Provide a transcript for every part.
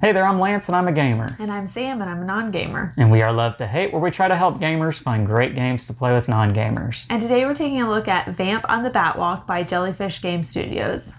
Hey there, I'm Lance and I'm a gamer. And I'm Sam and I'm a non-gamer. And we are Love to Hate, where we try to help gamers find great games to play with non-gamers. And today we're taking a look at Vamp on the Batwalk by Jellyfish Game Studios.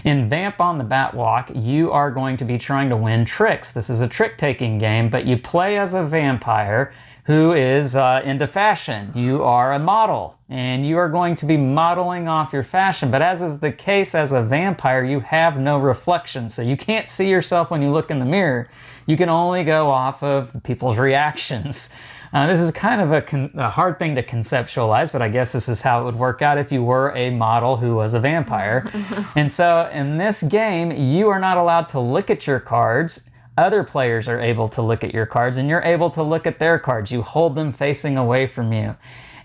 In Vamp on the Batwalk, you are going to be trying to win tricks. This is a trick-taking game, but you play as a vampire who is into fashion. You are a model, and you are going to be modeling off your fashion. But as is the case as a vampire, you have no reflection, so you can't see yourself when you look in the mirror. You can only go off of people's reactions. This is kind of a hard thing to conceptualize, but I guess this is how it would work out if you were a model who was a vampire. And so in this game, you are not allowed to look at your cards. Other players are able to look at your cards, and you're able to look at their cards. You hold them facing away from you.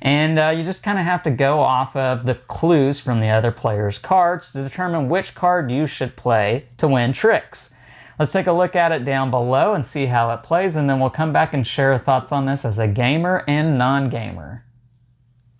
And you just kind of have to go off of the clues from the other player's cards to determine which card you should play to win tricks. Let's take a look at it down below and see how it plays, and then we'll come back and share our thoughts on this as a gamer and non-gamer.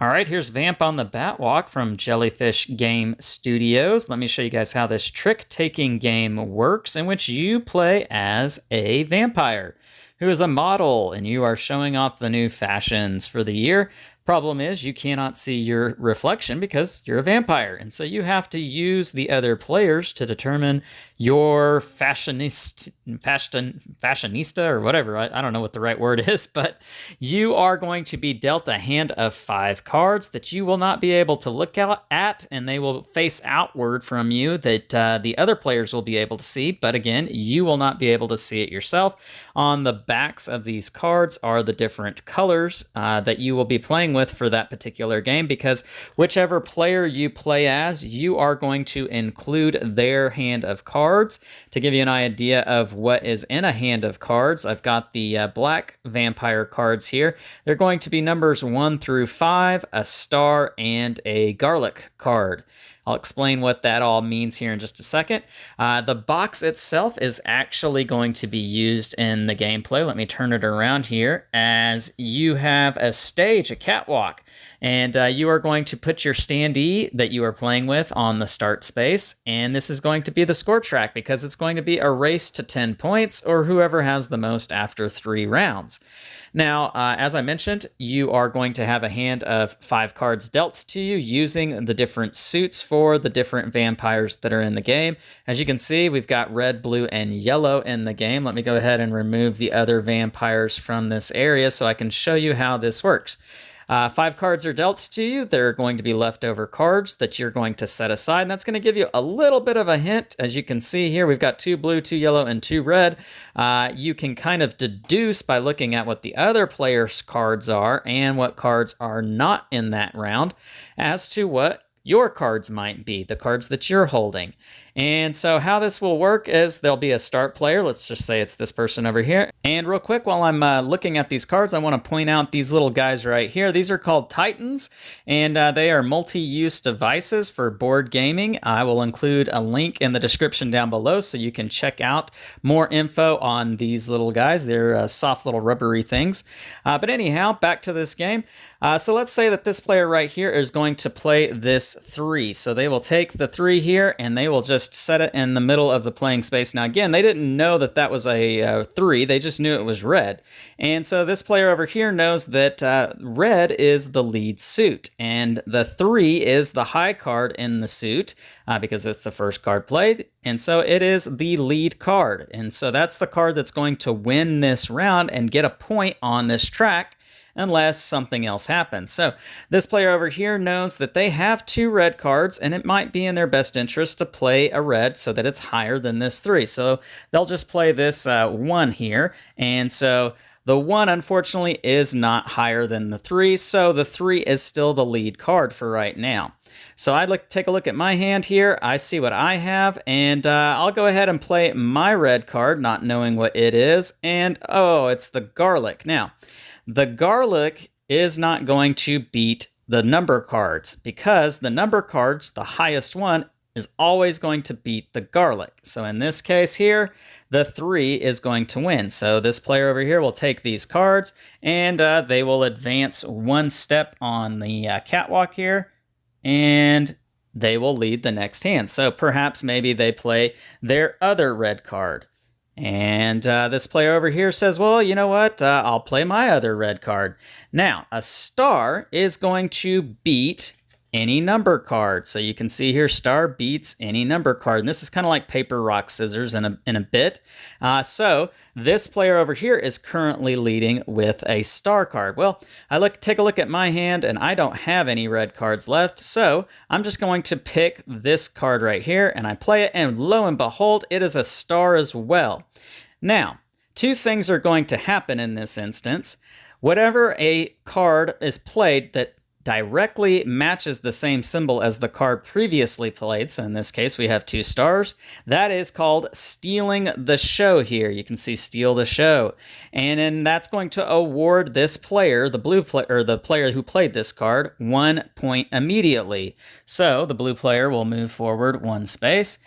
All right, here's Vamp on the Batwalk from Jellyfish Game Studios. Let me show you guys how this trick-taking game works, in which you play as a vampire who is a model, and you are showing off the new fashions for the year. Problem is, you cannot see your reflection because you're a vampire, and so you have to use the other players to determine your fashionista or whatever. I don't know what the right word is, but you are going to be dealt a hand of 5 cards that you will not be able to look at, and they will face outward from you that the other players will be able to see, but again, you will not be able to see it yourself. On the backs of these cards are the different colors that you will be playing with for that particular game, because whichever player you play as, you are going to include their hand of cards. To give you an idea of what is in a hand of cards, I've got the black vampire cards here. They're going to be numbers 1 through 5, a star, and a garlic card. I'll explain what that all means here in just a second. The box itself is actually going to be used in the gameplay. Let me turn it around here, as you have a stage, a catwalk, and you are going to put your standee that you are playing with on the start space, and this is going to be the score track because it's going to be a race to 10 points or whoever has the most after 3 rounds. Now, as I mentioned, you are going to have a hand of 5 cards dealt to you using the different suits for the different vampires that are in the game. As you can see, we've got red, blue, and yellow in the game. Let me go ahead and remove the other vampires from this area so I can show you how this works. 5 cards are dealt to you. They're going to be leftover cards that you're going to set aside, and that's going to give you a little bit of a hint. As you can see here, we've got 2 blue, 2 yellow, and 2 red. You can kind of deduce by looking at what the other player's cards are and what cards are not in that round as to what your cards might be, the cards that you're holding. And so how this will work is there'll be a start player. Let's just say it's this person over here. And real quick, while I'm looking at these cards, I want to point out these little guys right here. These are called Titans, and they are multi-use devices for board gaming. I will include a link in the description down below so you can check out more info on these little guys. They're soft little rubbery things. But anyhow, back to this game. So let's say that this player right here is going to play this 3. So they will take the 3 here, and they will just set it in the middle of the playing space. Now again, they didn't know that that was a 3, they just knew it was red. And so this player over here knows that red is the lead suit, and the 3 is the high card in the suit because it's the first card played, and so it is the lead card. And so that's the card that's going to win this round and get a point on this track, unless something else happens. So this player over here knows that they have 2 red cards, and it might be in their best interest to play a red so that it's higher than this 3. So they'll just play this 1 here, and so the 1, unfortunately, is not higher than the 3, so the 3 is still the lead card for right now. So I'd like to take a look at my hand here. I see what I have, and I'll go ahead and play my red card, not knowing what it is, and oh, it's the garlic. Now, the garlic is not going to beat the number cards because the number cards, the highest one, is always going to beat the garlic. So in this case here, the 3 is going to win. So this player over here will take these cards, and they will advance 1 step on the catwalk here, and they will lead the next hand. So perhaps maybe they play their other red card. And this player over here says, well, you know what? I'll play my other red card. Now, a star is going to beat any number card. So you can see here, star beats any number card. And this is kind of like paper, rock, scissors in a bit. So this player over here is currently leading with a star card. Well, take a look at my hand, and I don't have any red cards left. So I'm just going to pick this card right here, and I play it, and lo and behold, it is a star as well. Now, two things are going to happen in this instance. Whatever a card is played that directly matches the same symbol as the card previously played, so in this case we have 2 stars, that is called stealing the show here. You can see steal the show. And then that's going to award this player, the blue player, or the player who played this card, 1 point immediately. So the blue player will move forward 1 space,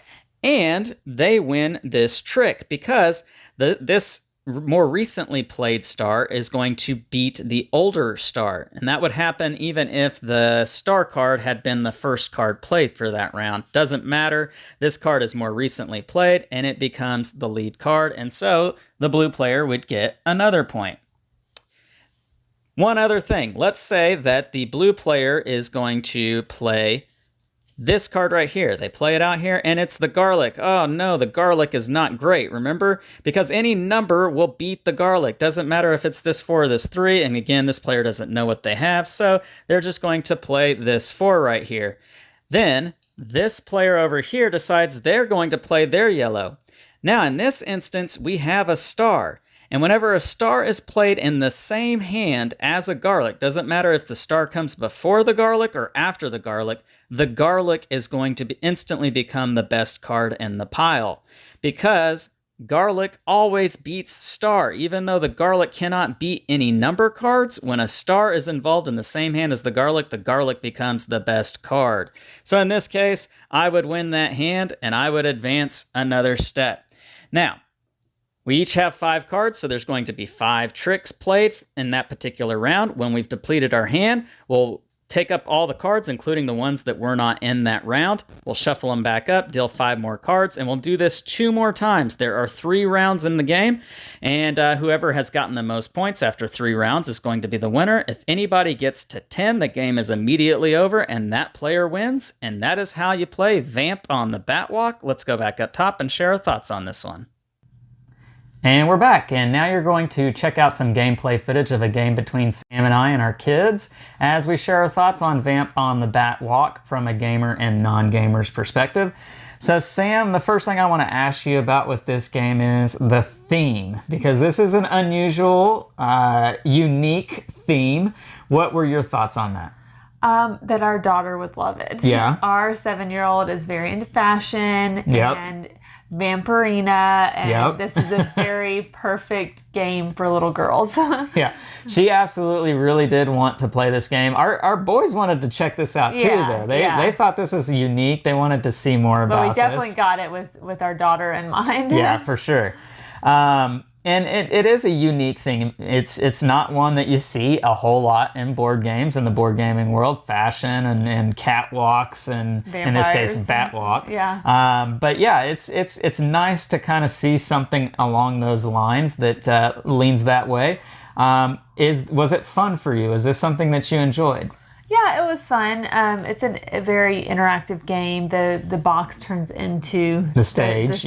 and they win this trick because this more recently played star is going to beat the older star. And that would happen even if the star card had been the first card played for that round. Doesn't matter. This card is more recently played and it becomes the lead card. And so the blue player would get another point. One other thing. Let's say that the blue player is going to play this card right here. They play it out here, and it's the garlic. Oh no, the garlic is not great, remember? Because any number will beat the garlic. Doesn't matter if it's this 4 or this 3, and again, this player doesn't know what they have, so they're just going to play this 4 right here. Then, this player over here decides they're going to play their yellow. Now, in this instance, we have a star. And whenever a star is played in the same hand as a garlic, doesn't matter if the star comes before the garlic or after the garlic is going to instantly become the best card in the pile. Because garlic always beats star. Even though the garlic cannot beat any number cards, when a star is involved in the same hand as the garlic becomes the best card. So in this case, I would win that hand and I would advance another step. Now, we each have 5 cards, so there's going to be 5 tricks played in that particular round. When we've depleted our hand, we'll take up all the cards, including the ones that were not in that round. We'll shuffle them back up, deal 5 more cards, and we'll do this 2 more times. There are 3 rounds in the game, and whoever has gotten the most points after 3 rounds is going to be the winner. If anybody gets to 10, the game is immediately over, and that player wins, and that is how you play Vamp on the Batwalk. Let's go back up top and share our thoughts on this one. And we're back, and now you're going to check out some gameplay footage of a game between Sam and I and our kids as we share our thoughts on Vamp on the Batwalk from a gamer and non-gamer's perspective. So Sam, the first thing I want to ask you about with this game is the theme, because this is an unusual, unique theme. What were your thoughts on that? That our daughter would love it. Yeah. Our 7-year-old is very into fashion and Vampirina, and this is a very perfect game for little girls. Yeah, she absolutely really did want to play this game. Our boys wanted to check this out too, though. They thought this was unique. They wanted to see more about this. But we definitely got it with our daughter in mind. Yeah, for sure. And it is a unique thing. It's not one that you see a whole lot in board games, in the board gaming world. Fashion and catwalks and vampires, in this case, Batwalk. Yeah. But yeah, it's nice to kind of see something along those lines that leans that way. Was it fun for you? Is this something that you enjoyed? Yeah, it was fun. It's a very interactive game. The box turns into the stage,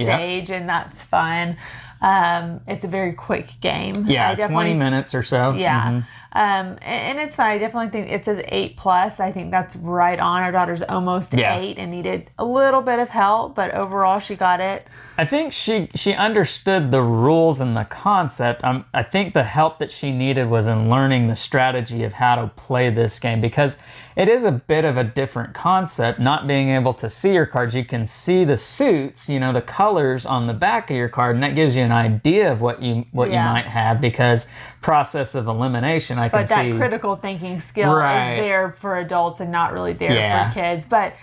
and that's fun. It's a very quick game. Yeah, 20 minutes or so. Yeah. And it's fine. I definitely think it says 8+. I think that's right on. Our daughter's almost 8 and needed a little bit of help, but overall she got it. I think she understood the rules and the concept. I think the help that she needed was in learning the strategy of how to play this game, because it is a bit of a different concept. Not being able to see your cards, you can see the suits, the colors on the back of your card, and that gives you an idea of what you might have, because process of elimination, I can see. But that critical thinking skill is there for adults and not really there for kids. But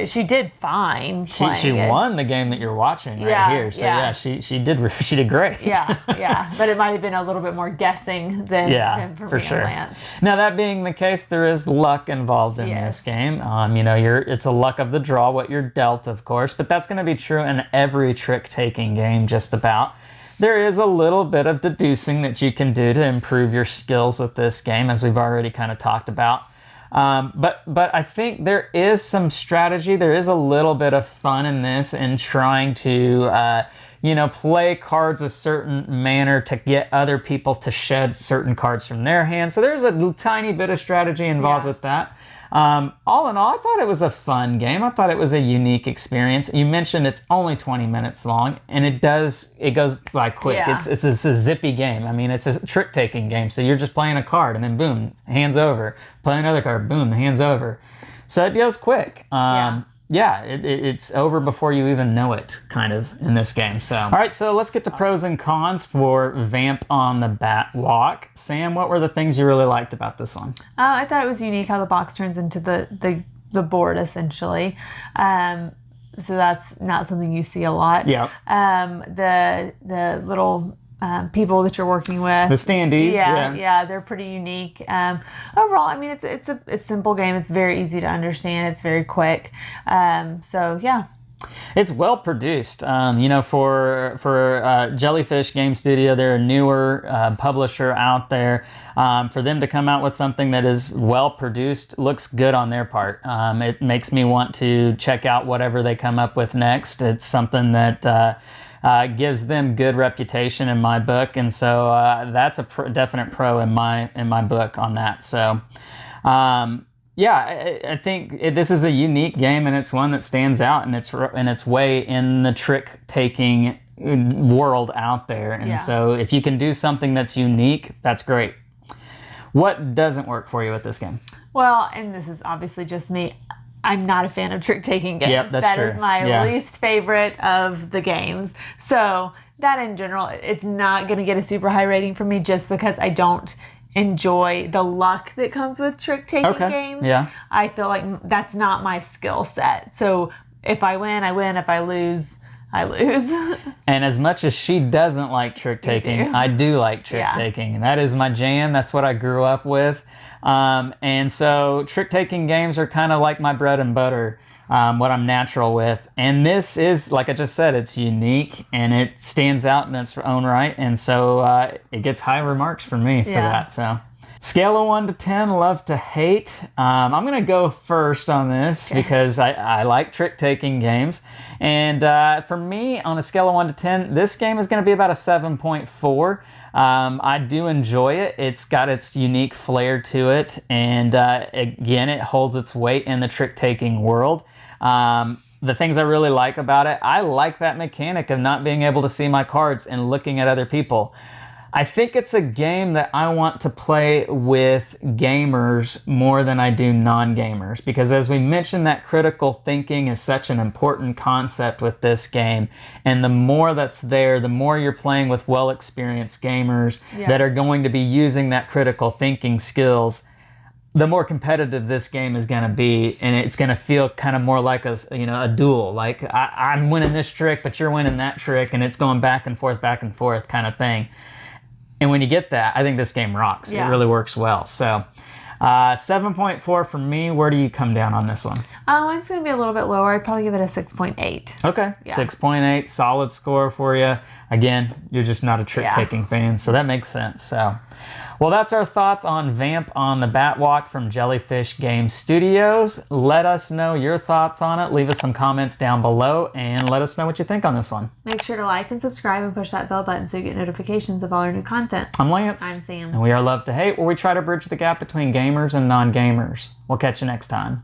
she did fine. She won the game that you're watching here. So she did great. Yeah. But it might have been a little bit more guessing than for me and Lance. Now, that being the case, there is luck involved in this game. It's a luck of the draw, what you're dealt, of course, but that's going to be true in every trick-taking game, just about. There is a little bit of deducing that you can do to improve your skills with this game, as we've already kind of talked about. But I think there is some strategy. There is a little bit of fun in this, in trying to play cards a certain manner to get other people to shed certain cards from their hands. So there's a tiny bit of strategy involved with that. All in all, I thought it was a fun game. I thought it was a unique experience. You mentioned it's only 20 minutes long, and it goes by quick. Yeah. It's a zippy game. I mean, it's a trick-taking game. So you're just playing a card, and then boom, hands over. Play another card, boom, hands over. So it goes quick. It's over before you even know it, kind of, in this game. So, all right, so let's get to pros and cons for Vamp on the Batwalk. Sam, what were the things you really liked about this one? I thought it was unique how the box turns into the board, essentially. So that's not something you see a lot. Yeah. The little people that you're working with. The standees. Yeah, they're pretty unique. Overall, I mean, it's a simple game. It's very easy to understand. It's very quick. So yeah. It's well produced. For Jellyfish Game Studio, they're a newer publisher out there. For them to come out with something that is well produced looks good on their part. It makes me want to check out whatever they come up with next. It's something that gives them good reputation in my book, and so that's a definite pro in my book on that. So. I think this is a unique game, and it's one that stands out in its way in the trick-taking world out there. And so if you can do something that's unique, that's great. What doesn't work for you with this game? Well, and this is obviously just me. I'm not a fan of trick-taking games. Yep, that's true. That is my least favorite of the games. So that in general, it's not going to get a super high rating from me, just because I don't enjoy the luck that comes with trick-taking games. Yeah. I feel like that's not my skill set. So if I win, I win. If I lose, I lose. And as much as she doesn't like trick-taking, I do like trick-taking. And that is my jam. That's what I grew up with. And so trick-taking games are kind of like my bread and butter, what I'm natural with. And this is, like I just said, it's unique and it stands out in its own right. And so it gets high remarks from me for that. So scale of 1 to 10, love to hate. I'm going to go first on this because I like trick-taking games. And for me, on a scale of 1 to 10, this game is going to be about a 7.4. I do enjoy it. It's got its unique flair to it. And again, it holds its weight in the trick-taking world. The things I really like about it, I like that mechanic of not being able to see my cards and looking at other people. I think it's a game that I want to play with gamers more than I do non-gamers, because as we mentioned, that critical thinking is such an important concept with this game, and the more that's there, the more you're playing with well-experienced gamers that are going to be using that critical thinking skills, the more competitive this game is going to be, and it's going to feel kind of more like a duel. Like I'm winning this trick, but you're winning that trick, and it's going back and forth kind of thing. And when you get that, I think this game rocks. It really works well. So 7.4 for me. Where do you come down on this one? It's going to be a little bit lower. I'd probably give it a 6.8. Okay, 6.8, solid score for you. Again, you're just not a trick-taking fan, so that makes sense. So, well, that's our thoughts on Vamp on the Batwalk from Jellyfish Game Studios. Let us know your thoughts on it. Leave us some comments down below, and let us know what you think on this one. Make sure to like and subscribe and push that bell button so you get notifications of all our new content. I'm Lance. I'm Sam. And we are Love to Hate, where we try to bridge the gap between gamers and non-gamers. We'll catch you next time.